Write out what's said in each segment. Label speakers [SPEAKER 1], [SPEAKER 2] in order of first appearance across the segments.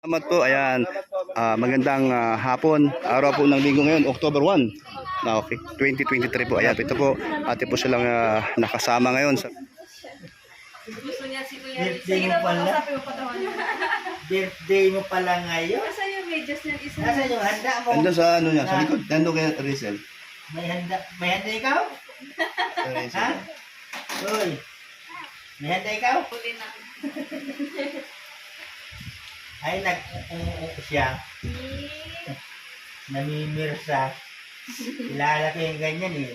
[SPEAKER 1] Salamat po, ayan. Magandang hapon. Araw po ng linggo ngayon, October 1. Okay, 2023 po. Ayan, ito po. Ate po silang nakasama ngayon.
[SPEAKER 2] Gusto niya si Kuya Riz.
[SPEAKER 3] Birthday mo pala.
[SPEAKER 2] Sabi mo patawan niya.
[SPEAKER 3] Birthday mo pala ngayon.
[SPEAKER 2] Nasa yung medyas niya isa.
[SPEAKER 3] Nasaan yung handa mo?
[SPEAKER 1] Nandun sa ano niya, sa likod. Nandun kay Rizel.
[SPEAKER 3] May handa ikaw? Ha? Uy. May handa ikaw?
[SPEAKER 2] Huli na.
[SPEAKER 3] Ay, nag-uuuk siya. Namimirsa. Kilala ko yung ganyan eh.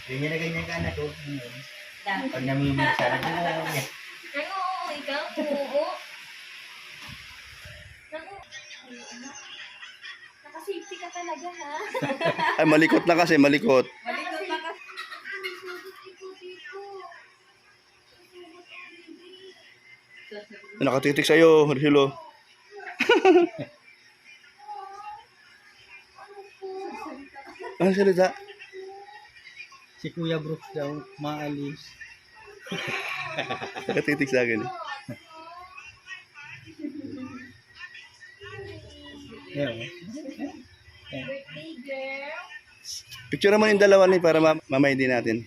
[SPEAKER 3] Ganyan na ganyan ka anak ko. Pag namimirsa, nag-uuuk niya.
[SPEAKER 2] Ay, oo, ikaw. Oo. Nakasafety ka talaga, ha?
[SPEAKER 1] Ay, malikot na kasi, malikot.
[SPEAKER 2] Malikot na ka.
[SPEAKER 1] Nakatitik sa'yo, Rizelo. Ano salita?
[SPEAKER 3] Si Kuya Brooks daw, maalis.
[SPEAKER 1] Nakatitik sa akin.
[SPEAKER 3] Yeah.
[SPEAKER 2] Birthday girl.
[SPEAKER 1] Picture naman yung dalawa ni para mamay din natin.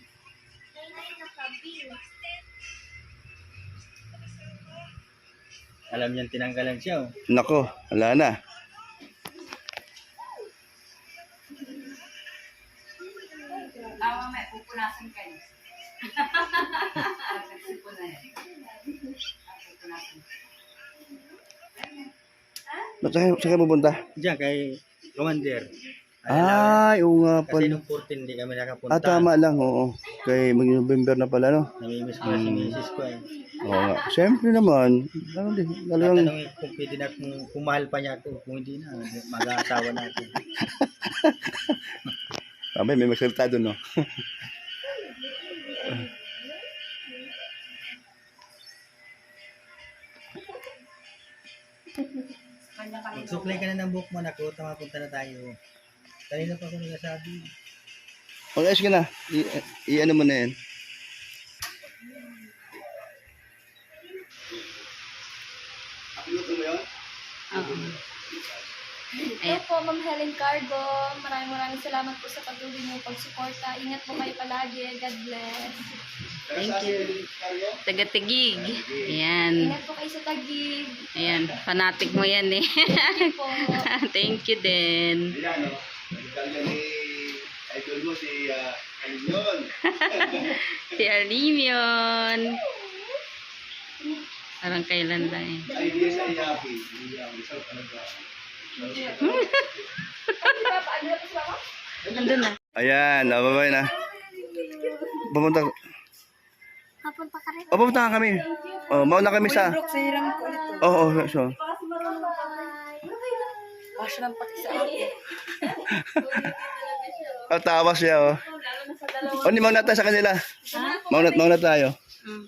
[SPEAKER 3] Alam niyan tinanggalan siya. Oh.
[SPEAKER 1] Nako, wala na.
[SPEAKER 2] Awa, may pupunasin kayo. Pupunasin.
[SPEAKER 1] Saan kayo pupunta?
[SPEAKER 3] Diyan kay Commander.
[SPEAKER 1] Ay, oo nga
[SPEAKER 3] Kasi
[SPEAKER 1] pala.
[SPEAKER 3] nung 14 hindi kami nakapunta.
[SPEAKER 1] Tama lang, oo. Kay mag-November na pala, no?
[SPEAKER 3] Namimiss ko na si Mrs. ko eh.
[SPEAKER 1] Oo nga. Siyempre naman. Ano din, talagang...
[SPEAKER 3] Tatanungin kung pwede na kung mahal pa niya ako. Kung hindi na, mag-aasawa na ako.
[SPEAKER 1] Abay, may magsalita doon, no?
[SPEAKER 3] Magsuklay ka na ng book mo na ko. Mapunta na tayo. Kanina pa ako nagsasabi.
[SPEAKER 1] Mag-ayos ka na. I-ano mo na yan. Upload mo yun?
[SPEAKER 4] Hello po, Ma'am Helen Cargo. Maraming salamat po sa patuloy niyong pagsuporta. Ingat po kayo palagi. God bless.
[SPEAKER 1] Thank you.
[SPEAKER 5] Taga-Tigig. Ayan.
[SPEAKER 4] Ingat po kayo sa Taguig.
[SPEAKER 5] Ayan. Fanatic mo yan eh.
[SPEAKER 4] Thank you po.
[SPEAKER 5] Thank you din.
[SPEAKER 1] Ayan, no? Nagkalga ni idol mo si Alinyon.
[SPEAKER 5] Si Arlimion. Parang kailan lang eh.
[SPEAKER 1] Idea sa Iyapi. Isang talaga.
[SPEAKER 5] Nandun na.
[SPEAKER 1] Ayan, nababay na. Pupunta.
[SPEAKER 4] Papunta ka rin.
[SPEAKER 1] Pupunta ka kami. Oh, mauna kami sa... Oo, so.
[SPEAKER 2] Passion ng pati sa akin.
[SPEAKER 1] Tawa siya, oh. O, di mauna tayo sa kanila. Mauna tayo.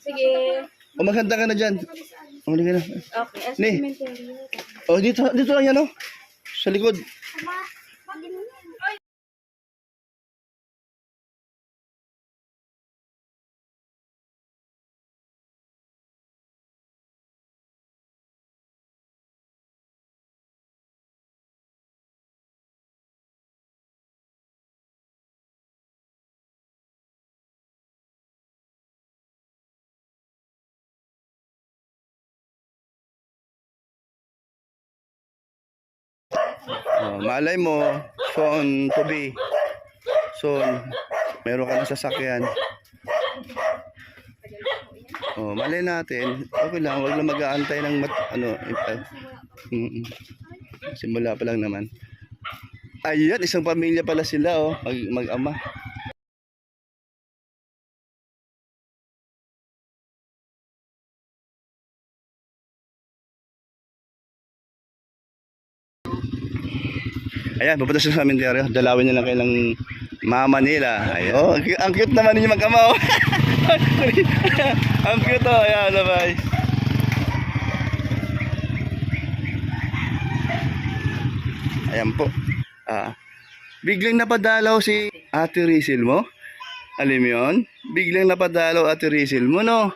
[SPEAKER 2] Sige.
[SPEAKER 1] O, maganda ka na dyan. O, ka na.
[SPEAKER 2] Okay.
[SPEAKER 1] Ni. O, dito lang yan, oh. Sa likod. Oh, malay mo, soon to be. Soon, meron ka ng sasakyan. Oh, malay natin. Okay lang, wag lang mag-aantay ng simula pa lang naman. Ayan, isang pamilya pala sila, oh, mag-ama. Ayan, pupunta sila sa Mindanao. Dalawin niya lang kailang mama nila. Ayan. Oh, ang cute naman ninyo mag-ama. Oh. Ang cute, oh. Ayan, bye. Ayan po. Biglang napadalaw si Ate Rizel mo. Alam mo yun? Biglang napadalaw Ate Rizel mo, no?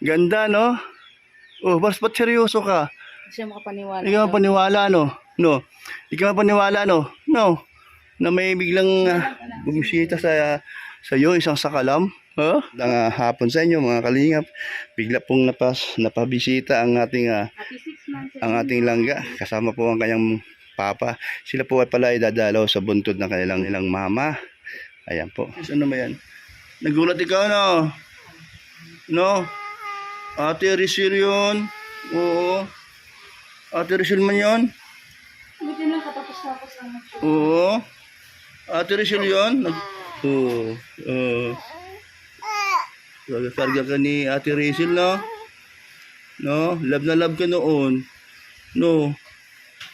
[SPEAKER 1] Ganda, no? Oh, ba't seryoso ka?
[SPEAKER 2] Siya makapaniwala.
[SPEAKER 1] Hindi ka mapaniwala, no? No. Hindi ka mapaniwala, no? No. Na may biglang bumisita sa iyo, isang sakalam. Huh? Hapon sa inyo, mga kalingap. Bigla pong napabisita ang ating ang ating langga. Kasama po ang kanyang papa. Sila po ay pala ay dadalaw sa buntod ng kanilang mama. Ayan po. Ano ba yan? Nagulat ikaw, no? No? Ate Rizal yun. Oo. Ate Rizal man yun.
[SPEAKER 4] Buti lang katapos-tapos lang.
[SPEAKER 1] Oo. Ate Rizal yun. Oo. Karga ka ni Ate Rizal, no? No? Love na love ka noon. No?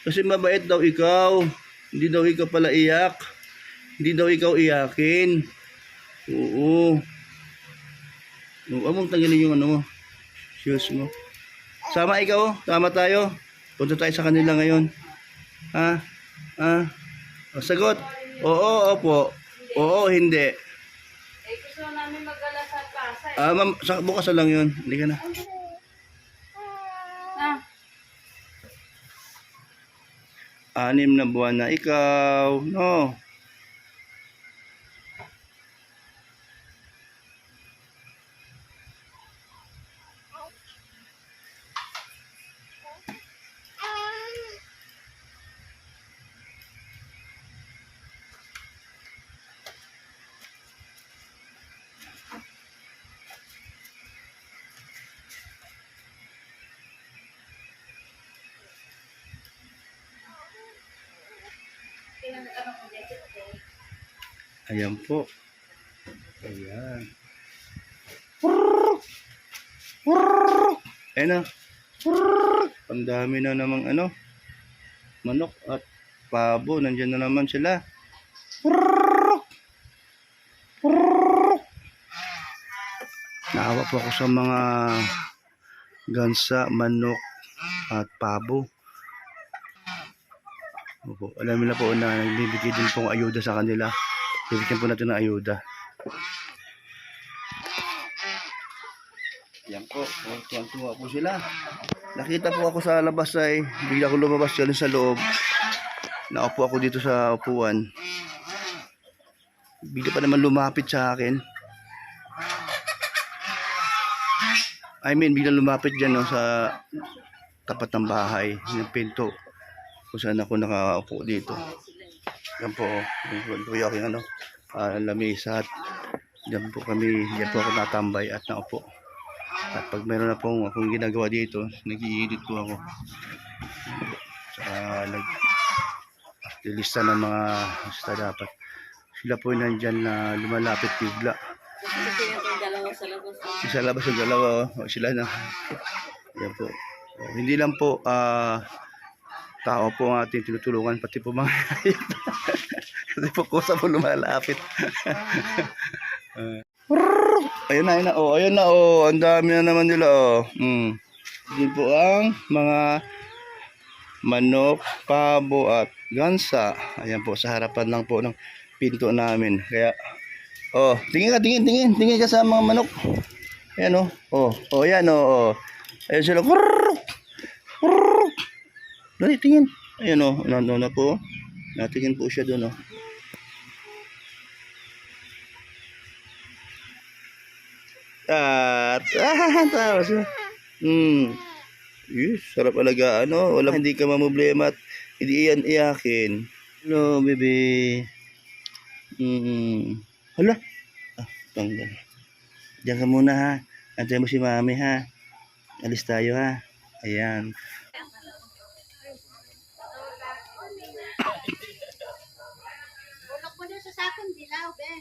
[SPEAKER 1] Kasi mabait daw ikaw. Hindi daw ikaw pala iyak. Hindi daw ikaw iyakin. Oo. Oo, mong tanggalin yung ano mo. Shoes mo. Sama ikaw. Sama tayo. Punta tayo sa kanila ngayon. Ha? Ha? O, sagot. Oo, opo. Oo, hindi.
[SPEAKER 2] Gusto namin mag-gala sa Pasay.
[SPEAKER 1] Ma'am, bukas na lang yun. Hindi ka na.
[SPEAKER 2] Ah,
[SPEAKER 1] 6 na buwan na ikaw. No. Ayan po. Ayan. Ayan na. Ang dami na namang ano. Manok at pabo. Nandyan na naman sila. Naawa po ako sa mga gansa, manok at pabo. Opo, alam nila po na nagbibigay din pong ayuda sa kanila. Bibigyan po natin ng ayuda. Yan po, tuwa po sila. Nakita po ako sa labas ay bigla ko lumabas dyan sa loob. Naupo ako dito sa upuan. Bigla pa naman lumapit sa akin. Bigla lumapit dyan no, sa tapat ng bahay, ng pinto. Kung saan ako nakaupo dito. Yan po, yan po yung aking lamisa at yan po ako natambay at naupo. At pag meron na pong akong ginagawa dito, nag-i-edit po ako. Saka nag-lista ng mga basta dapat. Sila po nandyan na lumalapit bigla.
[SPEAKER 2] kasi yung dalawa sa labas.
[SPEAKER 1] Sa labas yung dalawa, sila na. Yan po. Hindi lang po, tao po ang ating tinutulungan, pati po mga kasi po kusa po lumalapit. Ayun na, ayun na, ang dami na naman nila, Yun po ang mga manok, pabo at gansa. Ayan po, sa harapan lang po ng pinto namin. Kaya, tingin ka sa mga manok. Ayan yan Ayan sila. Dali, tingin. Ayan nandun na po. Natingin po siya doon Tapos. Yes, sarap alagaan wala, hindi ka mamblema at hindi iyan iyakin. Hello, baby. Hala. Tanggal. Diyan ka muna ha. Antayin mo si mami ha. Alis tayo ha. Ayan.
[SPEAKER 6] Ulok mo doon sa sakong dilaw, be.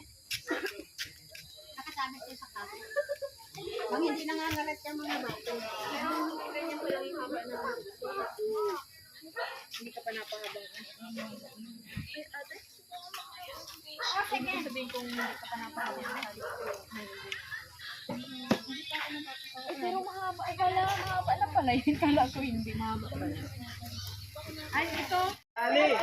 [SPEAKER 6] Nakasama siya sa kaso. Bang hindi nangangalat yung mga bato. Ganyan ko lang yung haba na hindi ka pa napahabang. Ay, ate? Sige. Sabihin kong hindi ka pa napahabang.
[SPEAKER 4] Pero mahaba. Akala mahaba na pala yun. Kala ko hindi mahaba pala.
[SPEAKER 6] Ay, ito.
[SPEAKER 4] Ali!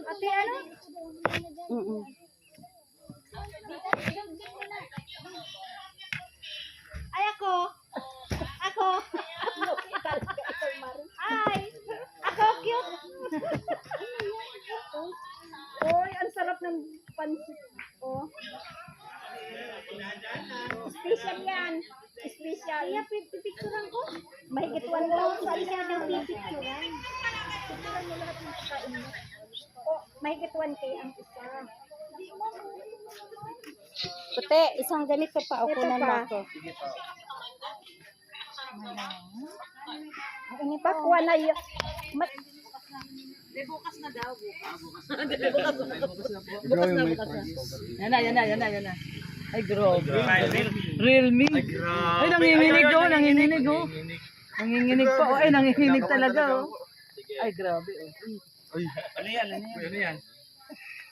[SPEAKER 6] Ate, ano? Ay, ako. Ako. Ay. Ako, cute. Oy, ang sarap ng pansit. Oh. Special yan. Special. Kaya pipicturean ko. Mahigit 1,000 siya ng pipicturean. Picturean mo lahat ng pagkain mo. Oh, mahigit 1K ang isa.
[SPEAKER 2] Puti, isang ganito pa.
[SPEAKER 6] Ito pa. Ini pa kuha na yun.
[SPEAKER 2] Yan na. Ay, grabe. Realme. Ay, nanginginig oh. Nanginginig pa. Oh, ay, nanginginig talaga oh. Ay, grabe oh.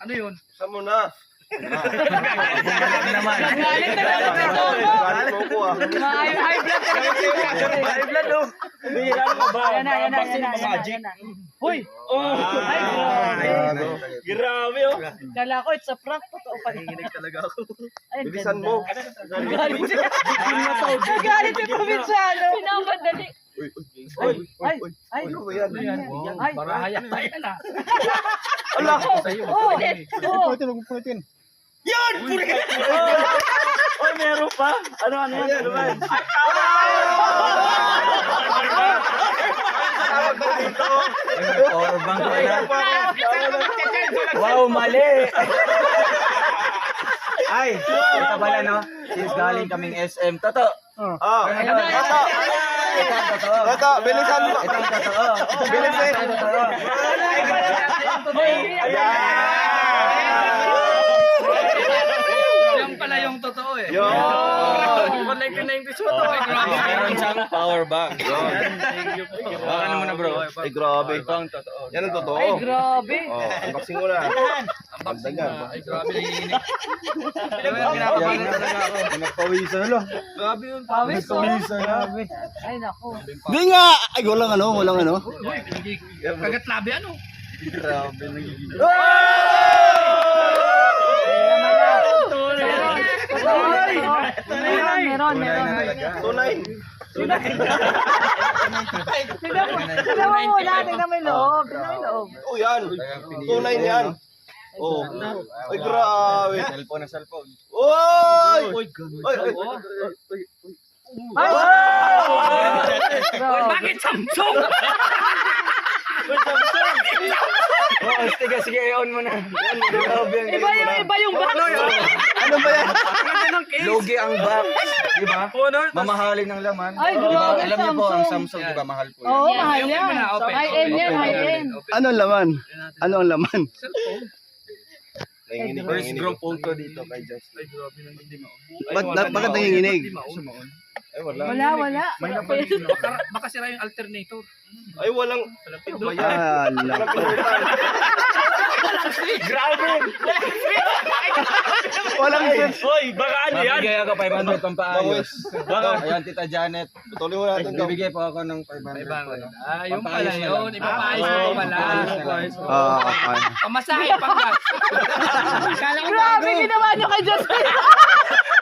[SPEAKER 7] Ano yun?
[SPEAKER 1] Saan mo na?
[SPEAKER 7] naman.
[SPEAKER 2] Galit talaga ito.
[SPEAKER 1] Galit mo ko ah.
[SPEAKER 2] High blood talaga.
[SPEAKER 7] High blood oh. Bihira mo ba?
[SPEAKER 2] Yan na. Hoy! Ay, grabe.
[SPEAKER 7] Grabe oh.
[SPEAKER 2] Kala ko, it's a prank. Totoo pa rin.
[SPEAKER 7] Nanginginig talaga ako.
[SPEAKER 2] Ay,
[SPEAKER 1] Bilisan mo.
[SPEAKER 2] Galit siya. Galit yung probinsyano. Pinamadali. Ay.
[SPEAKER 1] Ano ba yan?
[SPEAKER 2] Ay.
[SPEAKER 7] Barahaya tayo na.
[SPEAKER 1] Allah!
[SPEAKER 2] Oh.
[SPEAKER 7] Yun! Oy, meron pa? Ano yan? Ano ba? Orbang ko na. Wow, mali! Ay, ito pala no? Since galing kaming SM. Toto!
[SPEAKER 1] Ito, bilisan mo.
[SPEAKER 7] Ito ang totoo.
[SPEAKER 1] Bilisan.
[SPEAKER 7] Ito ang totoo. Yan pala yung totoo eh.
[SPEAKER 1] Yo!
[SPEAKER 7] Online ko na yung gusto to. Meron siyang power bank. Baka naman na bro.
[SPEAKER 1] Ay, grabe.
[SPEAKER 7] Ito ang totoo.
[SPEAKER 1] Yan ang totoo.
[SPEAKER 2] Ay, grabe.
[SPEAKER 1] Oh, unboxing mo na. Ang dagan.
[SPEAKER 7] Ay, grabe na yun. Pinapawisan talaga ako.
[SPEAKER 1] Nagpawisan na lang.
[SPEAKER 7] Grabe yun.
[SPEAKER 2] Pawis ko.
[SPEAKER 7] Grabe.
[SPEAKER 2] Ay, naku.
[SPEAKER 1] Di nga! Ay, walang ano.
[SPEAKER 7] Kagat labi ano?
[SPEAKER 1] Grabe, nagiging.
[SPEAKER 2] Meron.
[SPEAKER 1] Tunay.
[SPEAKER 2] Tignan mo muna, tignan mo yung loob.
[SPEAKER 1] Oh, yan. Tunay yan. Oh. Ay, grabe.
[SPEAKER 7] Cellphone.
[SPEAKER 1] Oy! Ay!
[SPEAKER 7] Bakit Samsung? Oo, sige, i-on mo na.
[SPEAKER 2] Iba yung box.
[SPEAKER 1] Ano ba yan?
[SPEAKER 7] Logi ang box. Diba? Mamahalin ng laman.
[SPEAKER 2] Ay,
[SPEAKER 7] Diba?
[SPEAKER 2] grabe,
[SPEAKER 7] Alam niyo po, ang
[SPEAKER 2] Samsung.
[SPEAKER 7] Samsung, diba, mahal po.
[SPEAKER 2] Oo, mahal yan. High-end yan, high-end.
[SPEAKER 1] Ano ang laman? Ano ang laman?
[SPEAKER 7] First group phone ko dito kay Justin.
[SPEAKER 1] Bakit nanginginig?
[SPEAKER 7] Ay, wala.
[SPEAKER 2] Wala.
[SPEAKER 7] May laban din. Baka sira yung alternator.
[SPEAKER 1] Ay, walang... Ano ba yan? Walang pinutan.
[SPEAKER 7] Grabe!
[SPEAKER 1] Walang sense.
[SPEAKER 7] Hoy, baka ano yan? Mabigay ako 500 pampaayos.
[SPEAKER 1] Baka.
[SPEAKER 7] Ayan, Tita Janet.
[SPEAKER 1] Tuloy mo natin.
[SPEAKER 7] Bibigay po ako ng 500.
[SPEAKER 8] Yung pala yun. Ipapaayos mo pala.
[SPEAKER 1] Okay.
[SPEAKER 8] Pamasahe, panggas.
[SPEAKER 2] Grabe, ginawa nyo kay Justin.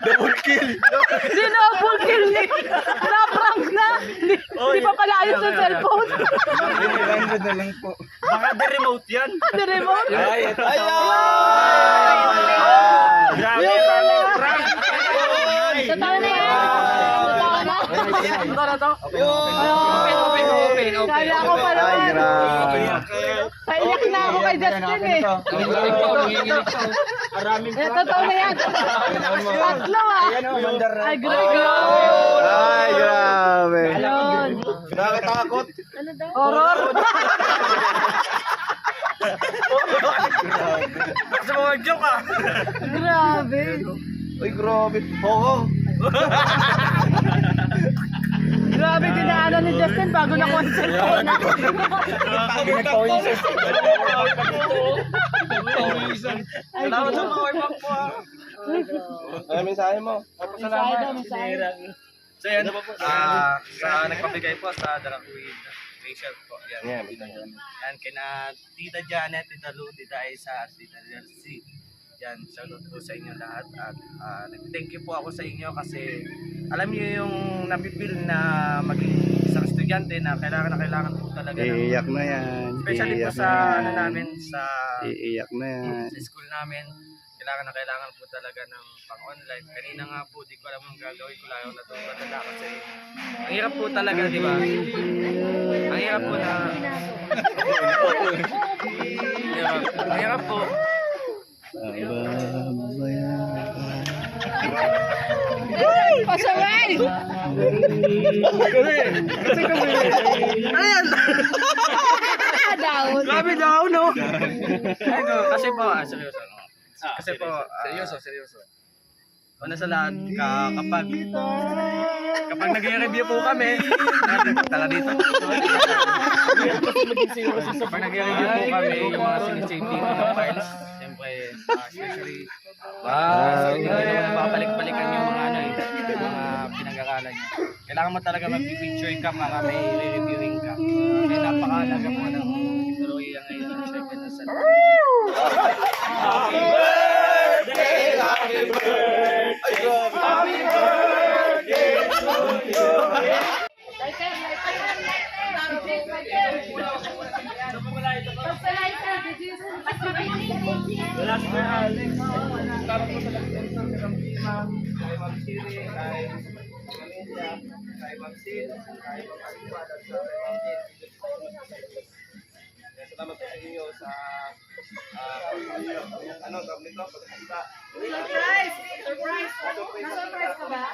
[SPEAKER 1] Double kill.
[SPEAKER 2] Double kill ni. Na-prank na. Hindi pa pala ayos yung cellphone.
[SPEAKER 7] 500 na lang po.
[SPEAKER 8] Baka the remote yan.
[SPEAKER 2] The remote.
[SPEAKER 7] Ay, ito.
[SPEAKER 8] Grabe.
[SPEAKER 2] Totoo na yan. Totoo na.
[SPEAKER 8] Open.
[SPEAKER 2] Kala ko pa
[SPEAKER 1] Ay,
[SPEAKER 2] naman.
[SPEAKER 1] grabe.
[SPEAKER 2] Paiyak na ako kay Justin eh. Totoo na yan. Tatlo ah. Ay, grabe.
[SPEAKER 1] Ay, grabe.
[SPEAKER 2] Ayun.
[SPEAKER 1] Nakakatakot.
[SPEAKER 2] Horror.
[SPEAKER 8] Sa mga joke ah.
[SPEAKER 2] Grabe.
[SPEAKER 1] Ay, grabe. Oo.
[SPEAKER 2] Grabe, dinaanan ni Justin bago na ang cellphone.
[SPEAKER 7] Ano mensahe mo?
[SPEAKER 2] Mensahe daw, mensahe.
[SPEAKER 7] So yan, sa nagpabigay po sa Darakuid Facial po. Yan, yan, kina Tita Janet, Tita Lou, Tita Isa, at Tita Delcy. Yan, shoutout po sa inyo lahat. At nag-thank you po ako sa inyo kasi alam niyo yung napipil na maging isang estudyante na kailangan po talaga
[SPEAKER 1] Iiyak na yan.
[SPEAKER 7] especially po
[SPEAKER 1] Iiyak
[SPEAKER 7] sa
[SPEAKER 1] na yan.
[SPEAKER 7] ano namin, sa
[SPEAKER 1] Iiyak na yan.
[SPEAKER 7] sa school namin, kailangan po talaga ng pang-online. Kanina nga po, di ko alam ang gagawin ko lang na ito talaga kasi ang hirap po talaga, di ba? Ang hirap po na... Di ba? Ang hirap po.
[SPEAKER 2] Pasaway! Daon.
[SPEAKER 7] Grabe daw, no? Kasi po, seryoso. Kasi po, seryoso. Una sa lahat, kapag nag-review po kami, tala dito. Kapag nag-review po kami, yung mga sinisafety ng files, siyempre, especially, hindi naman babalik-balikan yung mga mga pinag-aralan niyo. Kailangan mo talaga mag-picture ka para may re-reviewing ka. Kaya napakalaga po ng tuloy ngayon, siyempre, na sa salamat sa inyo sa ano tawag nito pagkakita. Surprise ka ba?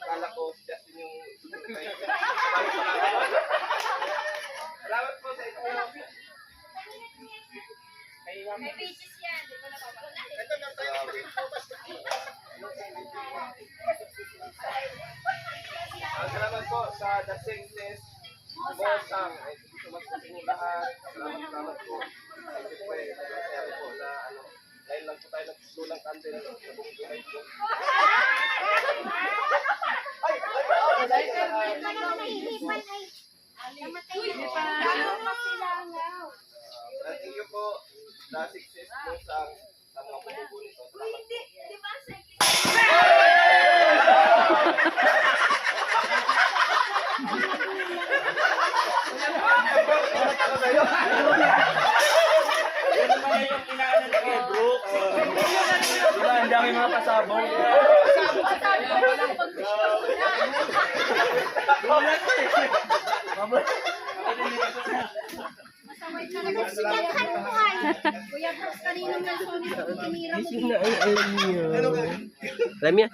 [SPEAKER 7] Kala ko just yung salamat po sa inyo.
[SPEAKER 4] May pages yan. Di ko napapala.
[SPEAKER 7] Ito na tayo. Salamat po sa The Singles Bosang. Salamat sa inyo lahat. Salamat po. Siyempre, nangyari po na dahil lang po tayo nagsulang candle sa buong buhay po. Thank you po. The Singles Bosang sa mga pagbubulit po. Salamat po.
[SPEAKER 8] Ang dami mga pasabong.
[SPEAKER 6] Kuya Brooks, kanino na tinira mo?
[SPEAKER 7] Alam niya?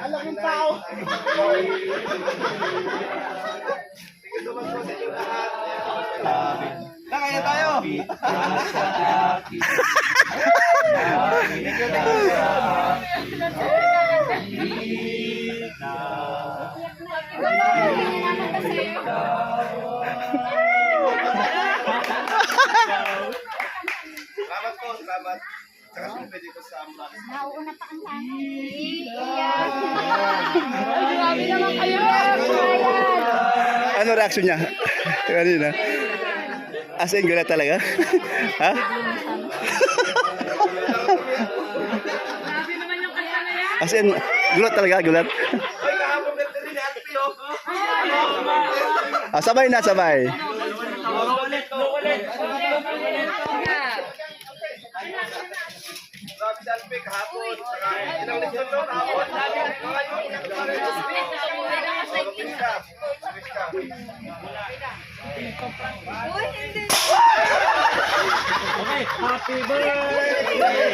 [SPEAKER 6] Alam ng tao.
[SPEAKER 7] Kaya tayo! Salamat po, salamat. Saka siyempre dito sa mga
[SPEAKER 6] Nauuna pa ang tanong.
[SPEAKER 2] Grabe naman kayo!
[SPEAKER 1] Ano reaction niya? Kanina. As in, gulat talaga? Ha? As in, gulat talaga, gulat.
[SPEAKER 7] Ay, kahapon ganda rin natin Pio.
[SPEAKER 1] Sabay na, sabay.
[SPEAKER 7] Grabe salpe kahapon. Ilang lesson no kahapon.
[SPEAKER 8] Happy birthday to you. Happy birthday.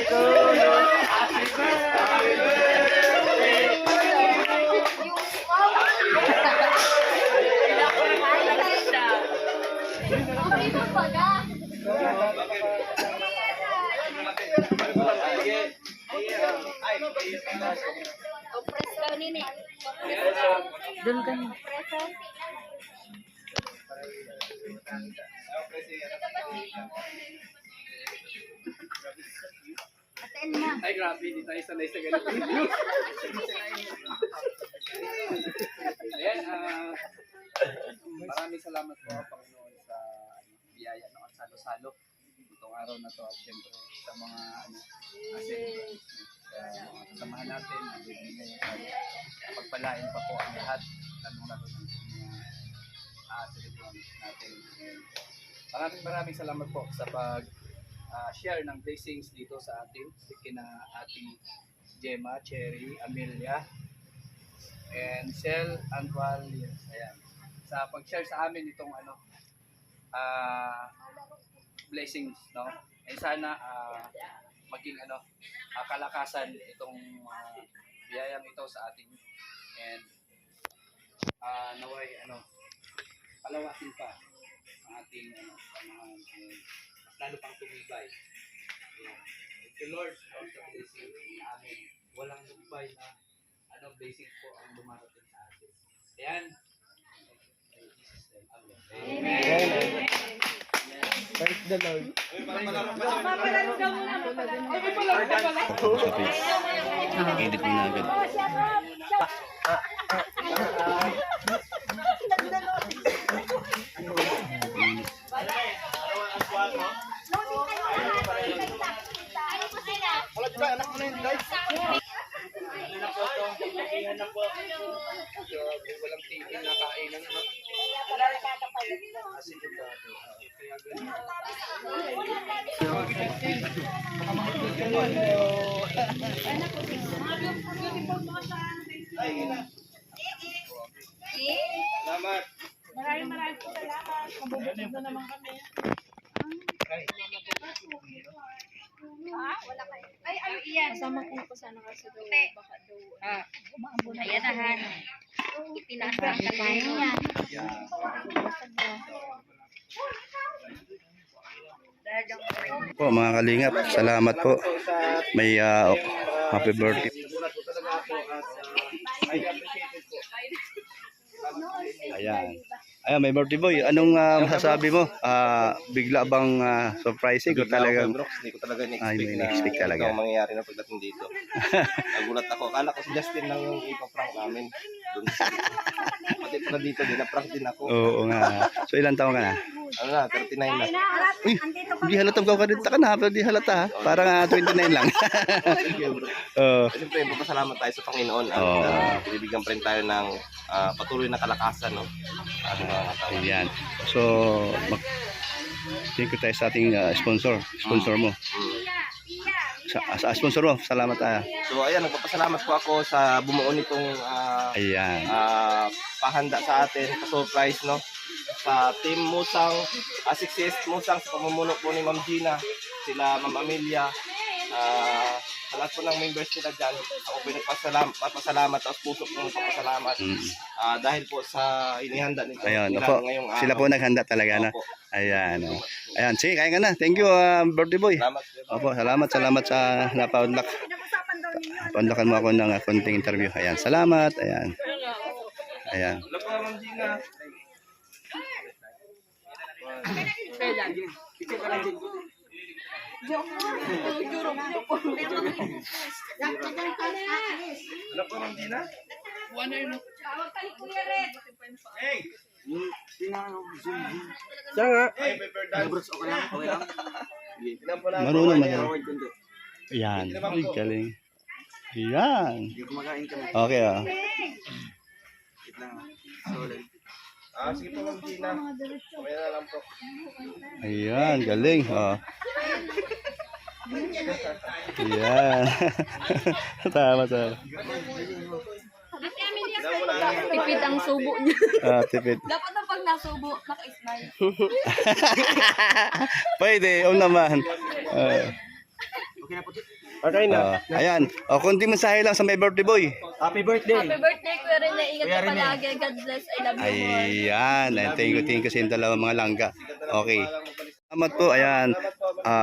[SPEAKER 6] Okay mo baga?
[SPEAKER 5] Doon ka.
[SPEAKER 7] Ay, grabe, hindi tayo sanay sa ganito. Ayan, maraming salamat po, Panginoon, sa biyaya ng salo-salo itong araw na to at syempre sa mga sa mga kasamahan natin na bibigyan pagpalain pa po ang lahat lalong-lalo ng mga celebrants natin. Maraming salamat po sa share ng blessings dito sa atin, kina Ate Gemma, Cherry, Amelia, and Sel, Anwal, ayan. Sa pag-share sa amin itong blessings, no? And sana maging kalakasan itong biyayang ito sa atin. And naway palawasin pa ang ating samahan and lalo pang tumibay. Ayan. Thank you, Lord, for the blessing namin. Walang lubay na blessings po ang dumarating sa atin. Ayan. Amen.
[SPEAKER 8] Praise the Lord.
[SPEAKER 1] Edit mo na agad.
[SPEAKER 7] Walang tingin na kainan. Salamat.
[SPEAKER 6] Maraming salamat. Mabubusog na naman kami. Wala kayo. Ay, ano iyan? Kasama ko pa sana kasi daw. Baka daw.
[SPEAKER 5] Ayan na, Han. Itinaas ang kamay niya.
[SPEAKER 1] Po mga kalingap, salamat po. May happy birthday. Ayan. Ayan, may birthday boy. Anong masasabi mo? Bigla bang surprising o talagang
[SPEAKER 8] Hindi ko talaga
[SPEAKER 1] in-expect talaga.
[SPEAKER 8] ito ang mangyayari na pagdating dito. Nagulat ako. Akala ko si Justin lang yung ipaprank namin. Pati pala dito, dinaprank din ako.
[SPEAKER 1] Oo nga. So ilang taon ka na?
[SPEAKER 8] Ano na, 39 na.
[SPEAKER 1] Uy, hindi halata ka na, pero di halata ha. Parang 29 lang.
[SPEAKER 8] Siyempre, magpasalamat tayo sa Panginoon at bibigyan pa rin tayo ng patuloy na kalakasan. No?
[SPEAKER 1] Ayan. So, thank you tayo sa ating sponsor mo. Sa sponsor mo, salamat tayo.
[SPEAKER 8] So, ayan, nagpapasalamat po ako sa bumuo nitong
[SPEAKER 1] Ayan.
[SPEAKER 8] pahanda sa atin, surprise, no? Sa Team Musang, Success Musang, sa pamumuno po ni Ma'am Gina, sila Ma'am Amelia, sa lahat po ng members nila dyan, ako po nagpapasalamat, tapos puso po nagpapasalamat dahil po sa inihanda nito.
[SPEAKER 1] Ayun, opo.
[SPEAKER 8] ngayong araw.
[SPEAKER 1] Sila po naghanda talaga na.
[SPEAKER 8] Opo.
[SPEAKER 1] Ayan. Ayan, sige, kaya ka na. Thank you, birthday boy.
[SPEAKER 8] Salamat.
[SPEAKER 1] Opo, salamat sa napaunlak. Paunlakan mo ako ng konting interview. Ayan, salamat. Ayan. Ayan.
[SPEAKER 8] Hello po, Ma'am Gina. Hello po, Ma'am Gina. Hey!
[SPEAKER 1] Marunong na yan. Ayan. Ay, galing. Ayan. Okay,
[SPEAKER 8] Sige po, Ma'am Gina. Mamaya na lang po.
[SPEAKER 1] Ayan, galing. Ayan. Tama.
[SPEAKER 4] Tipid ang subo niya.
[SPEAKER 1] Tipid.
[SPEAKER 4] Dapat na pag nasubo, naka-smile.
[SPEAKER 1] Pwede, naman.
[SPEAKER 8] Okay na.
[SPEAKER 1] Ayan. Kung di mensahe lang sa may birthday boy.
[SPEAKER 8] Happy birthday.
[SPEAKER 4] Happy birthday, Kuya Rene. Ingat ka palagi. God bless. I love you more.
[SPEAKER 1] Ayan. Thank you sa inyong dalawang mga langga. Okay. Salamat po. Ayan.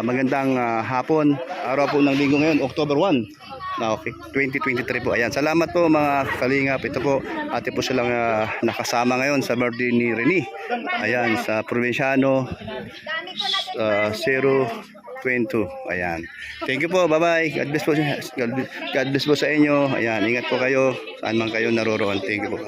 [SPEAKER 1] Magandang hapon. Araw po ng linggo ngayon, October 1. Okay, 2023 po. Ayan, salamat po mga kalingap. Ito po, ate po silang nakasama ngayon sa birthday ni Rene. Ayan, sa Provinciano 022. Ayan. Thank you po. Bye-bye. God bless po. God bless po sa inyo. Ayan, ingat po kayo. Saan man kayo naroroon. Thank you po.